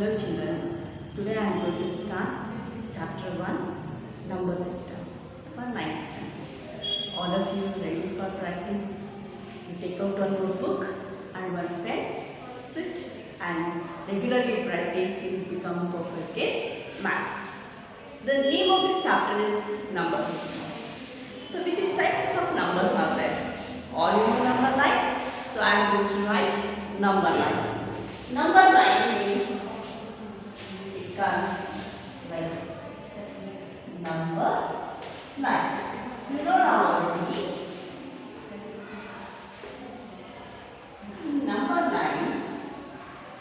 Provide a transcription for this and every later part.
Hello children, today I am going to start chapter 1 number system for 9th standard. All of you ready for practice? You take out one notebook and one pen, sit and regularly practice, you will become perfect in maths. The name of the chapter is number system. So which types of numbers are there? All you know number line? So I am going to write number line. Number line means it comes like this. Number line. You know now already. Number line,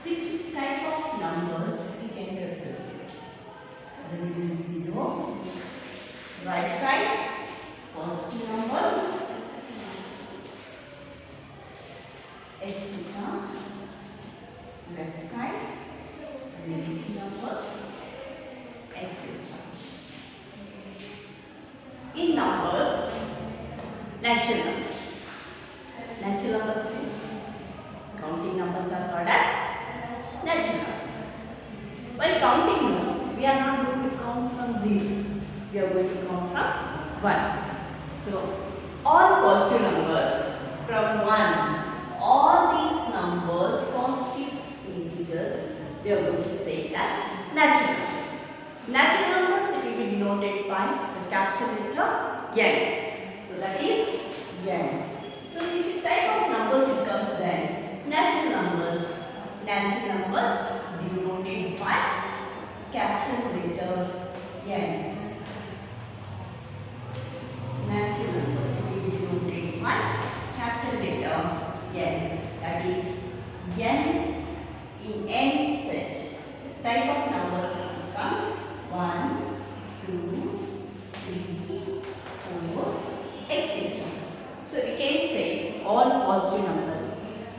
which type of numbers we can represent. Then we will 0, right side, positive numbers, etc. Left side, negative numbers, etc. In numbers, natural numbers. Natural numbers means counting numbers are called as natural numbers. While counting, we are not going to count from 0. We are going to count from 1. So, all positive numbers from 1, all these numbers, positive integers, we are going to say it as natural numbers. Natural numbers, it will be denoted by the capital letter N. So that is N. So which type of numbers it comes then? Natural numbers. Natural numbers denoted by capital letter N. Natural numbers it will be denoted by capital letter N. That is N in N set. Type of numbers it comes 1, 2, 3, 4, etc. So we can say all positive numbers,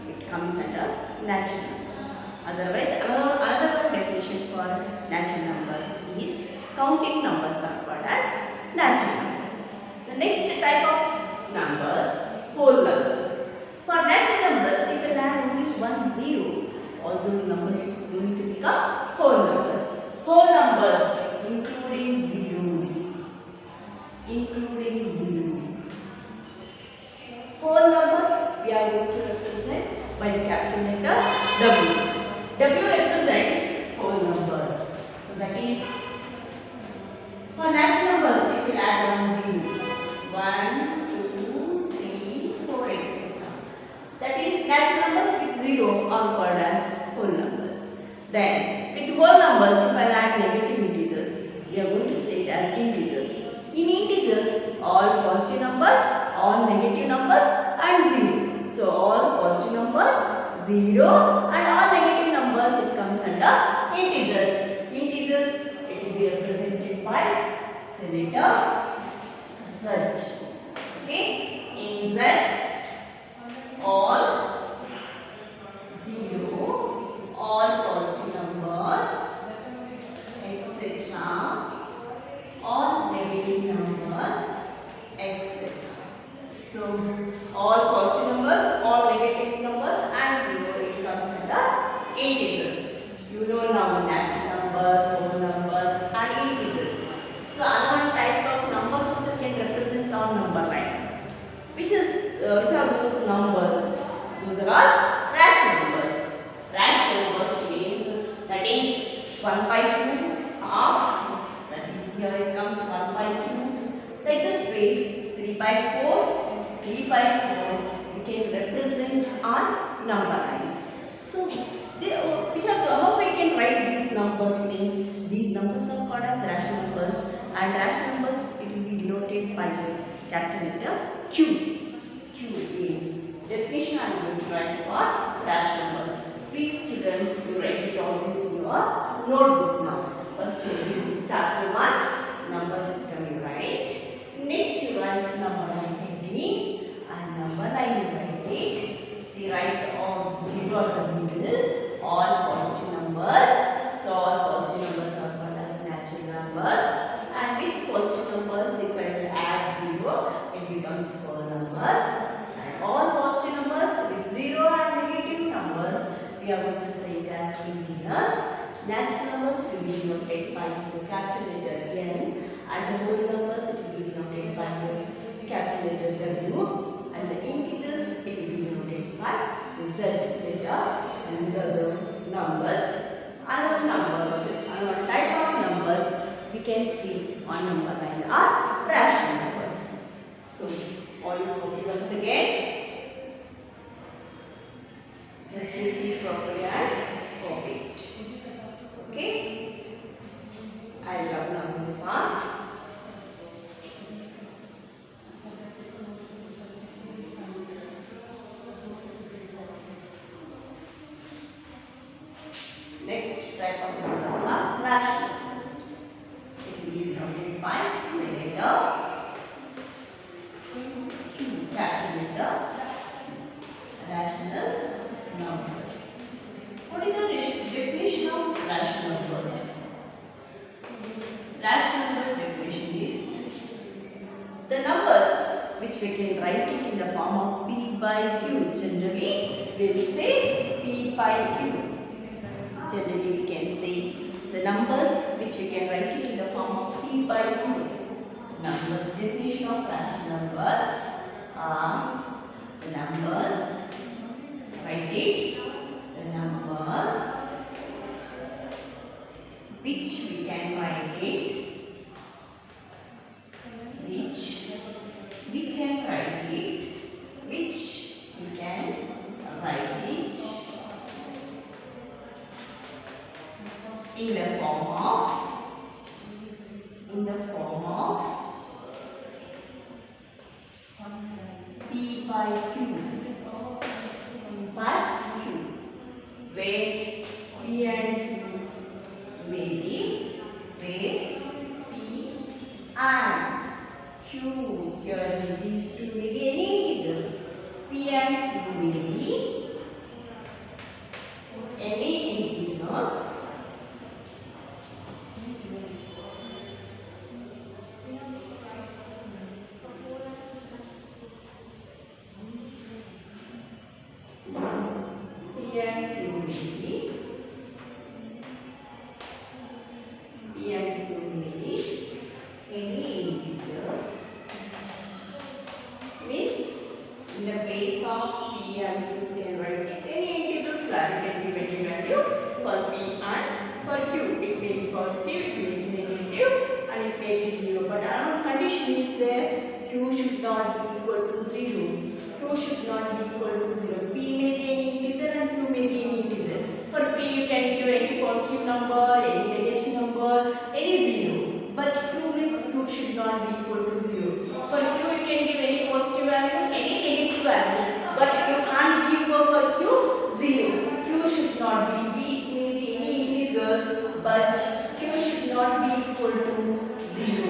it comes under natural numbers. Otherwise, another definition for natural numbers is counting numbers are called as natural numbers. The next type of numbers, whole numbers. For natural numbers, if you add only 1 0, all those numbers it is going to become whole numbers. Whole numbers including 0. Including 0. Whole numbers we are going to represent by the capital letter W. W represents whole numbers. So that is for natural numbers if you add 1 0. 1, 2, 3, 4, etc. That is natural numbers with 0 are called as whole numbers. Then with whole numbers if I add negative integers, we are going to say it as integers. In integers, all positive numbers, all negative numbers and 0. So all positive numbers 0 and all negative numbers it comes under integers. Integers it will be represented by the letter Z. Okay, in Z all 0, all positive numbers, etc. all negative numbers, etc. So all positive numbers, all negative numbers and 0 it comes under integers. You know now natural numbers, whole numbers and integers. So another type of numbers also can represent on number line. Which are those numbers? Those are all rational numbers. Rational numbers means that is 1 by 2, half, that is here it comes 1 by 2. Like this way, 3 by 4, 3 by 4, we can represent on number lines. So, which are the above we can write these numbers means these numbers are called as rational numbers, and rational numbers it will be denoted by the capital letter Q. Q is definition I am going to write for rational numbers. Please children, you write it always in your notebook now. First you read chapter 1, number system you write. Next you write number line heading and number line you write it. See, write all 0 at the middle, all positive numbers. So all positive numbers are called as natural numbers. And with positive numbers, if I will add 0, it becomes whole numbers. And all positive numbers with 0 and negative numbers, we are going to say it as integers. Natural numbers it will be denoted by the capital letter N, and the whole numbers it will be denoted by the capital letter W, and the integers it will be denoted by the Z letter. And these are the numbers. Another type of numbers we can see on number line are rational numbers. So all you copy once again. Just receive properly and copy it. Okay? I love now this one. Next type of numbers are rational numbers. It will be denoted by the letter Q, capital letter, rational numbers. What is the definition of rational numbers? Rational number definition is the numbers which we can write it in the form of P by Q. Generally, we will say P by Q. Generally, we can say the numbers which we can write it in the form of P by Q. Numbers. Definition of rational numbers are the numbers. Write it. The numbers which we can write it. Which we can write it. Which we can write it. In the form of P by Q. P by Q. Where P and Q may be, where P and Q, here these two may be any integers. P and Q may be any integers. In the place of P and Q, we can write it any integers that can give any value for P and for Q. It may be positive, it may be negative, and it may be 0. But our condition is there, Q should not be equal to 0. Q should not be equal to 0. P may be any integer and Q may be any integer. For P, you can give any positive number, any negative number, any 0. But Q means Q should not be equal to 0. For Q, you can give any positive value, any negative value, but you can't give for Q 0. Q should not be any integers, but Q should not be equal to 0.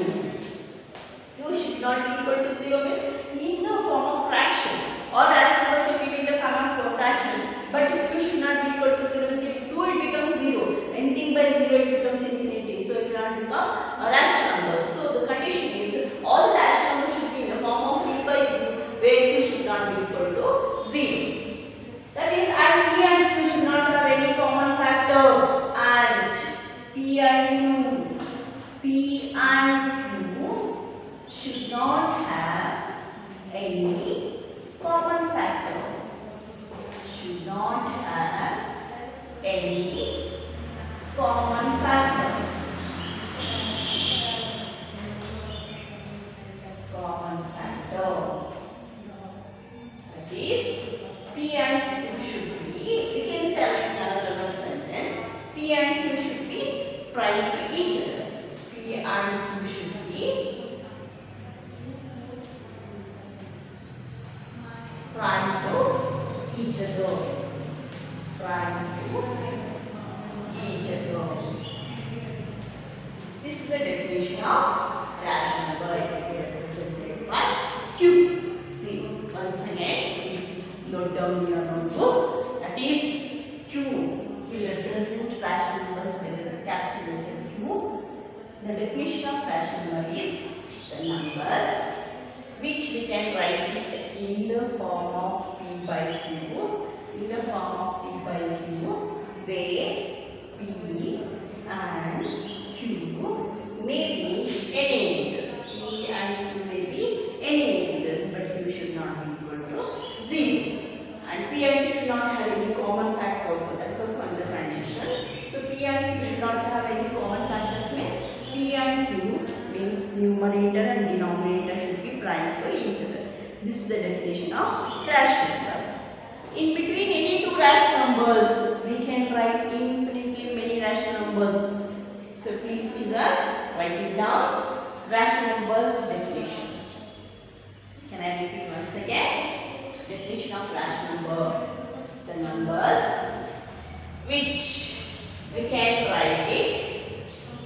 Q should not be equal to 0 means in the form of fraction, or rational numbers will be in the form of fraction, but Q should not be equal to 0 means if Q it becomes 0, anything by 0 it becomes infinity, so it cannot become a rational number. So the condition is all the rational numbers should be in the form of P by Q, where Q should not be equal to 0. That is, and P and Q should not have any common factor, and P and Q should not have any common factor. Should not have any common factor. Common factor. That is, P and Q should be, we can select another sentence, P and Q should be prime to each other. P and Q should be prime to each other. Prime to each other. This is the definition of rational number. It will be represented by Q. See, once again, please note down your notebook. That is, Q will represent rational numbers with a capital letter Q. The definition of rational number is the numbers which we can write it in the form of P by Q. In the form of P by Q, where P not have any common factors means P and Q means numerator and denominator should be prime to each other. This is the definition of rational numbers. In between any two rational numbers, we can write infinitely many rational numbers. So please children, write it down. Rational numbers definition. Can I repeat once again? Definition of rational number. The numbers which we can write it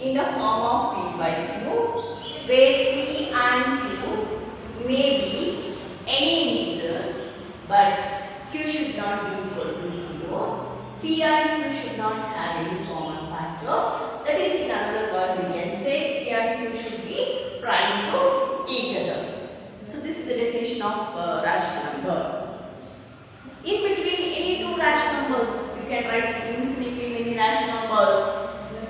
in the form of P by Q, where P and Q may be any integers, but Q should not be equal to 0. P and Q should not have any common factor. That is, in another word, we can say P and Q should be prime to each other. So this is the definition of rational number. In between any two rational numbers, you can write infinitely many rational numbers.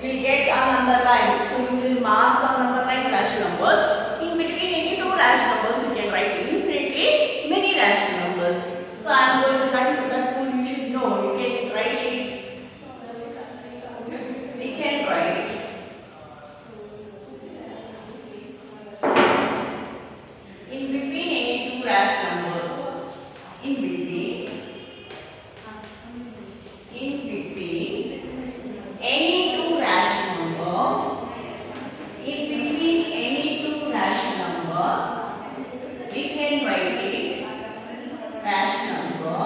You will get a number line. So you will mark a number line rational numbers. In between any two rational numbers, you can write infinitely many rational numbers. So I am going to that rule you should know. You can write it. We can write in between any two rational numbers. In between any two rational number, in between any two rational number, we can write it rational number.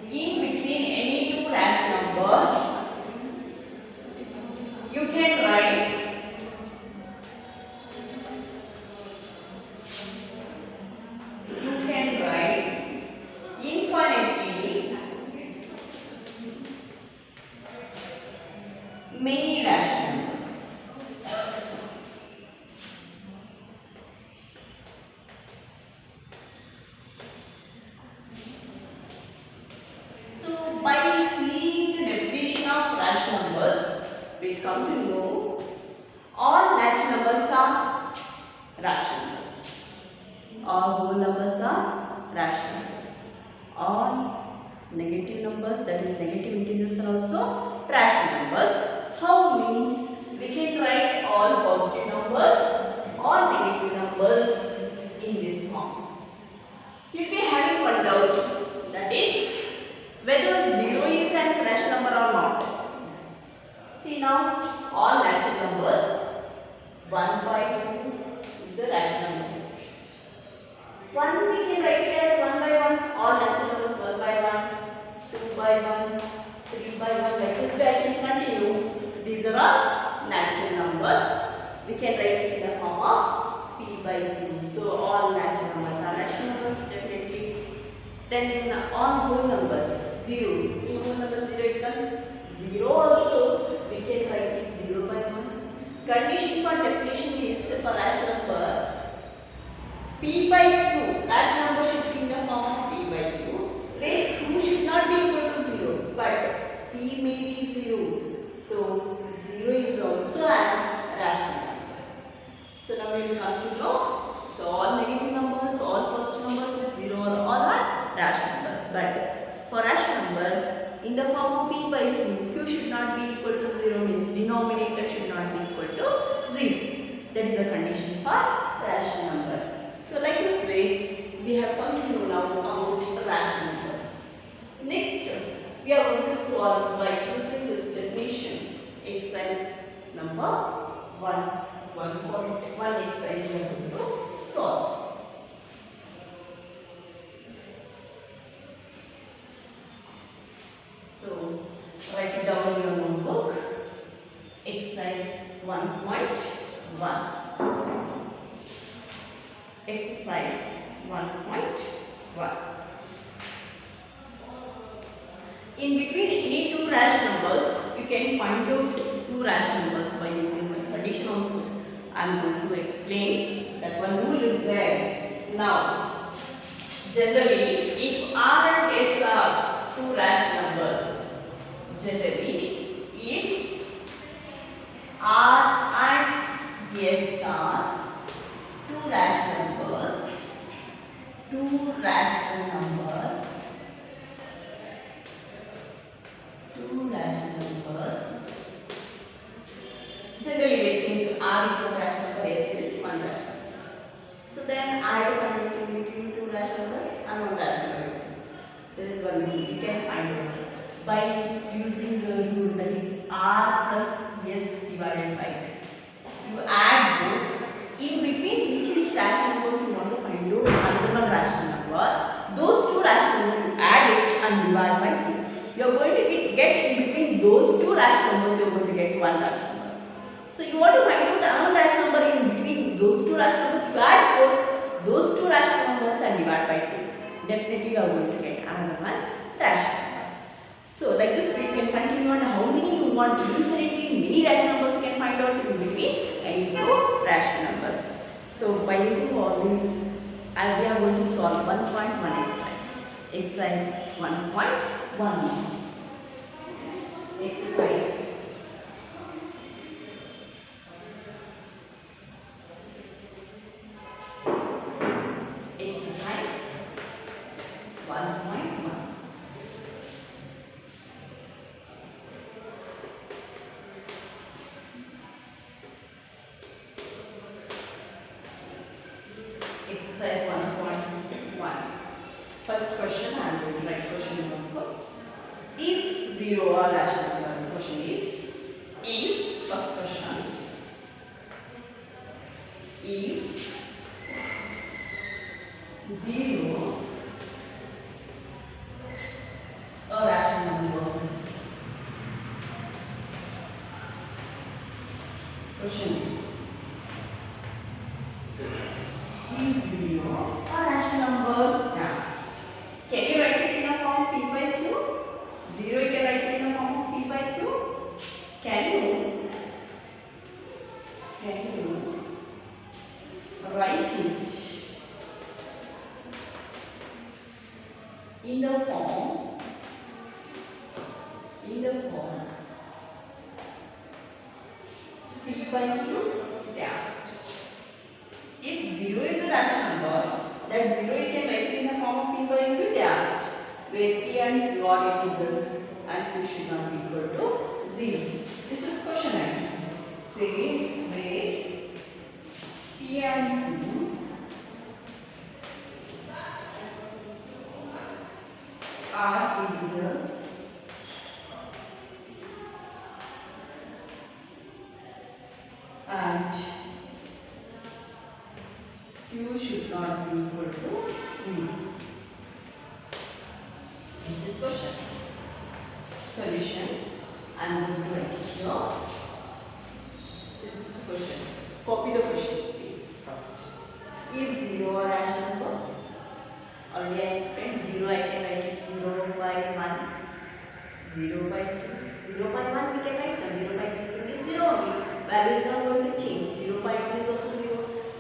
In between any two rational numbers, you can write infinitely many rational numbers. So by seeing the definition of rational numbers, we come to know all natural numbers are rational numbers. All whole numbers are rational numbers. All negative numbers, that is negative integers, are also rational numbers. How means we can write all positive numbers, all negative numbers in this form. You will be having one doubt, that is whether 0 is a rational number or not. See now, all natural numbers, 1 by 2 is a rational number. 1 we can write it as 1 by 1, all natural numbers 1 by 1, 2 by 1, 3 by 1, like this way I can continue. These are all natural numbers. We can write it in the form of P by Q. So all natural numbers are rational numbers definitely. Then all whole numbers, 0. In whole number 0 it comes 0 also. We can write it 0 by 1. Condition for definition is for rational number. P by Q, rational number should be in the form of P by Q, where Q should not be equal to 0, but P may be 0. So 0 is also a rational number. So now we will come to know. So all negative numbers, all positive numbers with 0 all are rational numbers. But for rational number, in the form of P by Q, Q should not be equal to 0 means denominator should not be equal to 0. That is the condition for rational number. So like this way, we have come to know now about rational numbers. Next, we are going to solve by using this definition. Exercise number 1.1 exercise we are going to solve. So write it down in your notebook. Exercise 1.1. Exercise 1.1. In between any two rational numbers, you can find out two rational numbers by using my condition also. I am going to explain that one rule is there. Now, generally, if R and S are two rational numbers, generally, if R and S are two rational numbers, rational numbers. Generally we think R is one rational number, S is one rational number. So then I have to find between two rational numbers and one rational number. There is one rule we can find out by using the rule, that is R plus S divided by 2. You add both. In between which rational numbers you want to find out another one rational number, those two rational numbers you add it and divide by 2. You are going to get in between those two rational numbers, you are going to get one rational number. So you want to find out another rational number in between those two rational numbers, you add both those two rational numbers and divide by 2. Definitely you are going to get another one rational number. So like this we can continue on how many you want, infinitely many rational numbers you can find out in between any two rational numbers. So by using all these, we are going to solve 1.1 exercise. Exercise 1.1. Exercise. Exercise 1.1. Exercise 1.1. First question, I am going to write question also. Is 0 a rational number? The question is first question, is 0 a rational number? Question is 0 a rational number? Yes. Can you write it in the form P by Q? 0 you can write it in the form of P by Q? Can you write it in the form P by Q? Yes. If 0 is a rational number, that 0 you can write it in the form of P by Q, they asked, where P and Q are integers and Q should not be equal to 0. This is question actually. Where P and Q are integers and Q should not be equal to 0. This is question. Solution. I am going to write it here. So this is the question. Copy the question please first. Is 0 a rational number? Already I explained 0 I can write it 0 by 1, 0 by 2. 0 by 1 we can write, 0 by 2 is 0 only. Value is not going to change. 0 by 1 is also 0.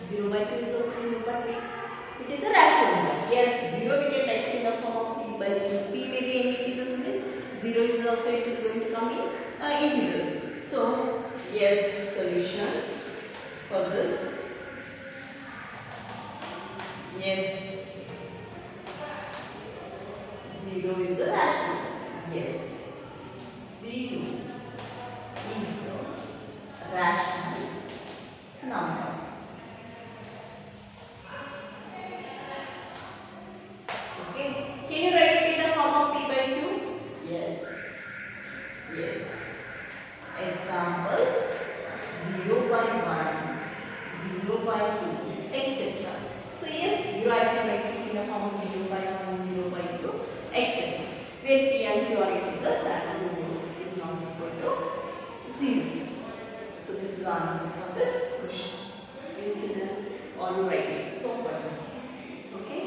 0 by 2 is also 0, but it is a rational number. Yes, 0 we can write it in the form of P by Q. P may be any integers means 0 is also it is going to come in integers. So yes, solution for this. Yes, 0 is a rational number. Yes, 0 is a rational number. Okay, can you write it in the form of P by Q? Yes. Yes. Example 0 by 1, 0 by 2, etc. So yes, 0 I can write it in the form of 0 by 1, 0 by 2, etc. Where P and Q are integers and Q is not equal to 0. So this is the answer for this question. Please children, all write it properly. Okay.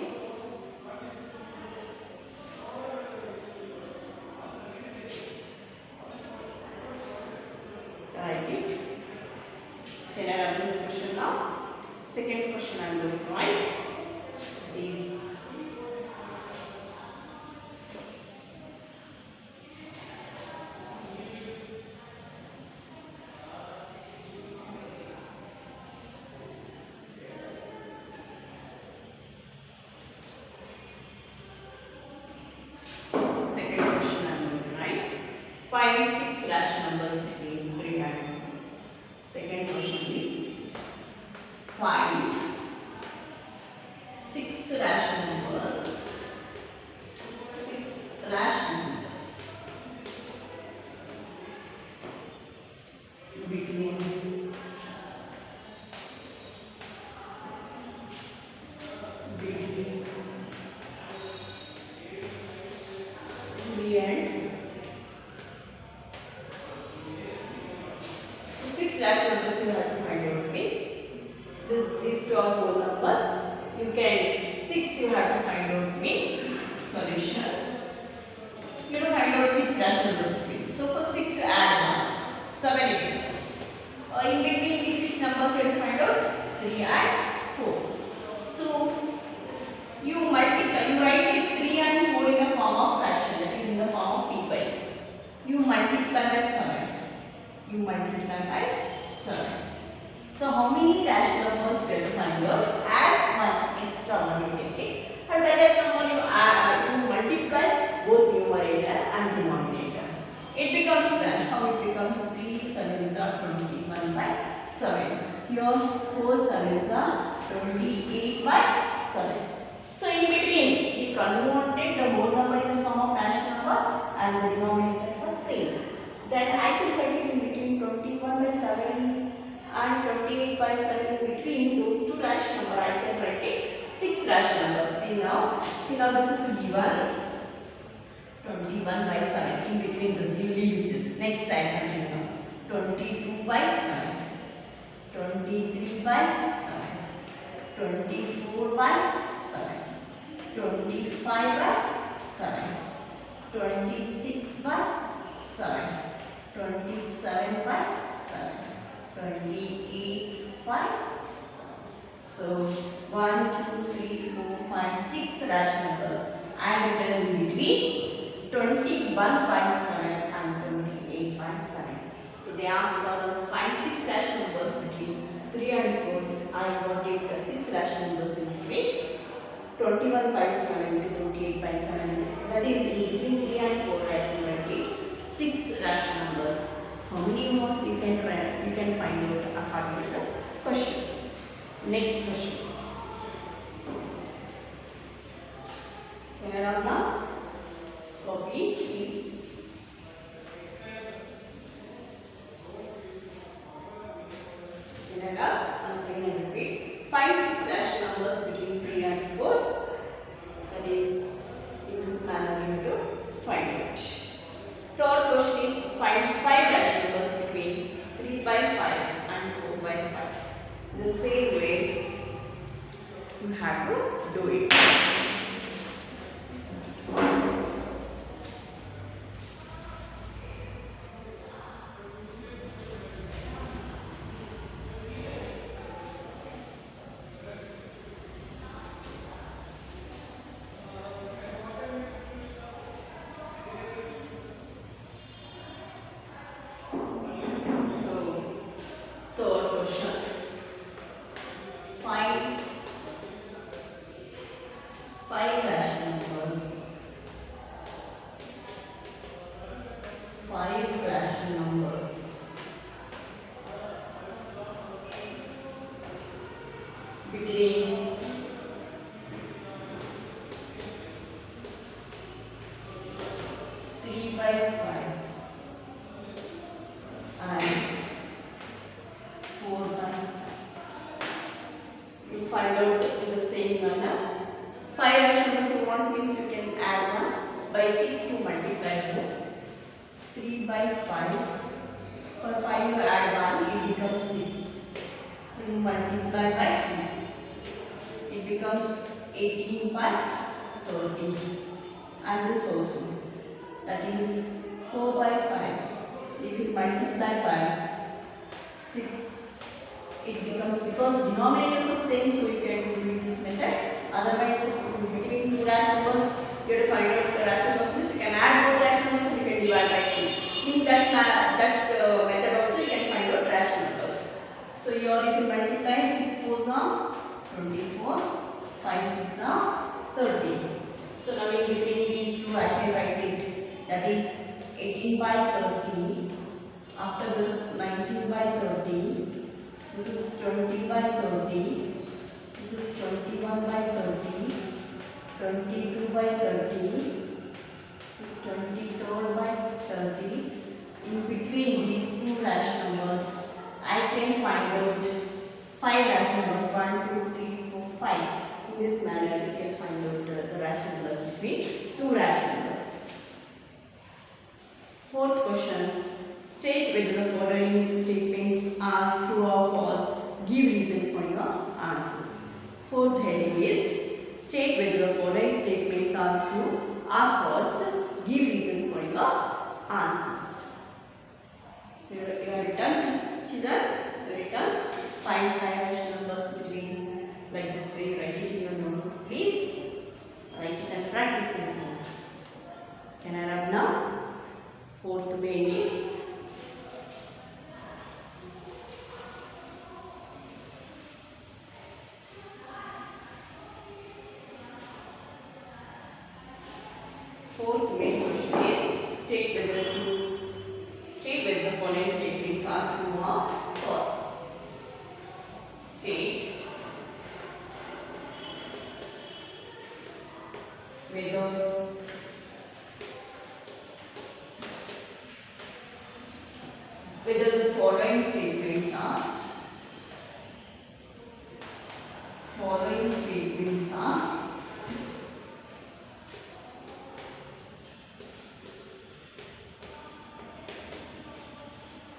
Write it. Can I run this question now? Second question I am going to write is Find 6 rational numbers between 3 and 4. Second question is find 6 rational numbers. 6 rational numbers between 3 and 6 rational numbers you have to find out. Means these two are whole numbers. You can 6 you have to find out means solution. You have to find out 6 rational numbers between. So for 6 you add 1, 7 it becomes. In between which numbers you have to find out 3 and 4. So you multiply. You write it 3 and 4 in the form of fraction. That is in the form of people. You multiply by 7. You multiply by 7. So how many rational numbers you have to find out? Add 1 extra one you take it. And by that number you add, you multiply both numerator and denominator. It becomes then, how it becomes 3 7s are 21 by 7. Here 4 7s are 28 by 7. So in between, we converted the whole number in the form of rational number and the denominators are same. Then I can write it in between 21 by 7 and 28 by 7. In between those two rational numbers, I can write it 6 rational numbers. See now this is given 21 by 7. In between this, you leave this. Next time continue. 22 by 7, 23 by 7, 24 by 7, 25 by 7, 26 by 7, 27 by 7, 28 by 7. So 1, 2, 3, 4, 5, 6 rational numbers. I am written in between 21 by 7 and 28 by 7. So they asked us find 6 rational numbers between 3 and 4. I got it 6 rational numbers in between 21 by 7 to 28 by 7. That is in between 3 and 4. I can write it 6 rational numbers. How many more you can find out according to the question. Next question. Can I now copy please? Answer and repeat. Find 6 rational numbers between 3 and 4. That is in this manner you have to find it. Third question is find 5 rational numbers between 3 by 5 and 4 by 5. The same way you have to do it. Find 5 rational numbers. 5 rational numbers between 3 by 5 and 4 by 5. You find out in the same manner. 5 rational numbers you want means you can add 1. By 6 you multiply both. 3 by 5. For 5 you add 1, it becomes 6. So you multiply by 6. It becomes 18 by 30. And this also. That is 4 by 5. If you multiply by 6, it becomes, because denominators are same, so you can do it this method. Otherwise, between two rational numbers, you have to find out the rational numbers. You can add both rational numbers and you can divide by 2. In that method also, you can find out rational numbers. So here if you multiply 6 4s are 24, 5 6 are 30. So now in between these two, I can write it. That is 18 by 30. After this 19 by 30. This is 20 by 30. This is 21 by 30. 22 by 30. This is 23rd by 30. In between these two rational numbers, I can find out 5 rational numbers. 1, 2, 3, 4, 5. In this manner, we can find out the rational numbers between two rational numbers. Fourth question. State whether the following statements are true or false. Give reason for your answers. Fourth heading is state whether the following statements are true or false. Give reason for your answers. You are written, children. You written. Find 5 rational numbers between, like this way. Write it in your notebook, please. Write it and practice it. Can I rub now? Fourth main is state whether the following statements are true or false. State whether the following statements are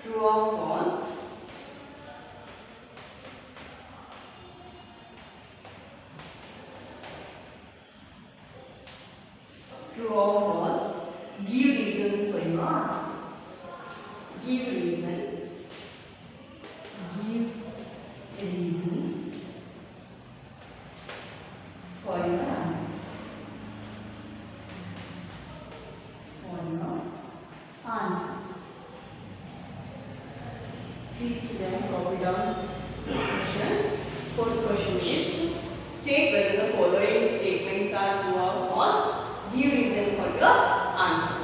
true or false. True or false. Give reasons for your answers. Give reasons for your answers. Please children copy down this question. Fourth question is state whether the following statements are true or false. Give reason for your answer.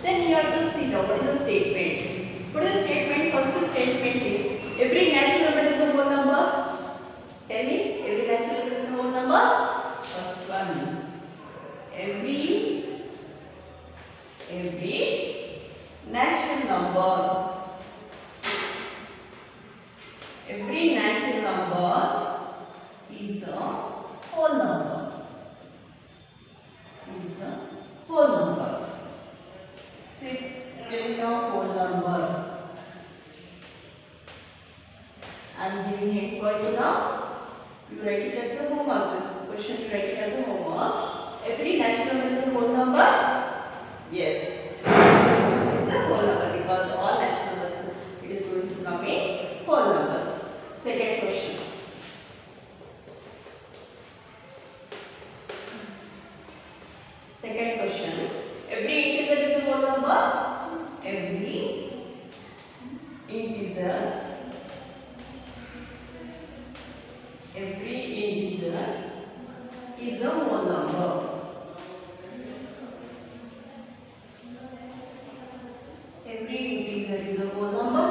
Then you have to see now what is the statement. What is the statement? First statement is every natural number is a whole number. Tell me, every natural number is a whole number. First one. Every natural number. Every natural number is a whole number. Second whole number. I am giving it for you now. You write it as a homework. This question you write it as a homework. Every natural number is a whole number. Yes, it's a whole number because all natural numbers it is going to come in whole numbers. Second question. Every integer is a whole number. Every integer is a whole number. Every integer is a whole number.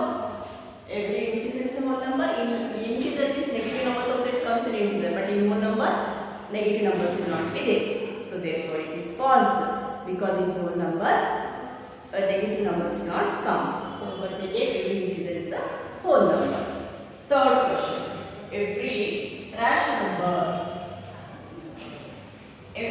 Every integer is a whole number. In integer is negative numbers also it comes in integer, but in whole number negative numbers will not be there. So therefore it is false because in whole number negative numbers will not come. So but again every integer is a whole number. Third question. Every rational number is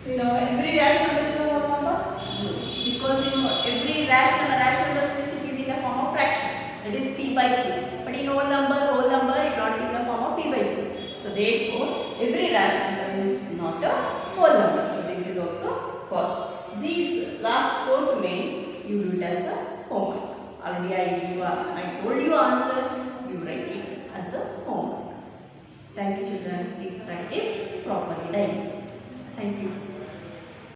See now every rational number is a whole number? No. Because every rational number is basically in the form of fraction. That is p by 2. But in whole number it will not be in the form of p by 2. So therefore every rational number is not a whole number. So it is also false. These last fourth main you do it as a homework. Already I told you answer. You write it as a homework. Thank you children. Please practice properly. Thank you.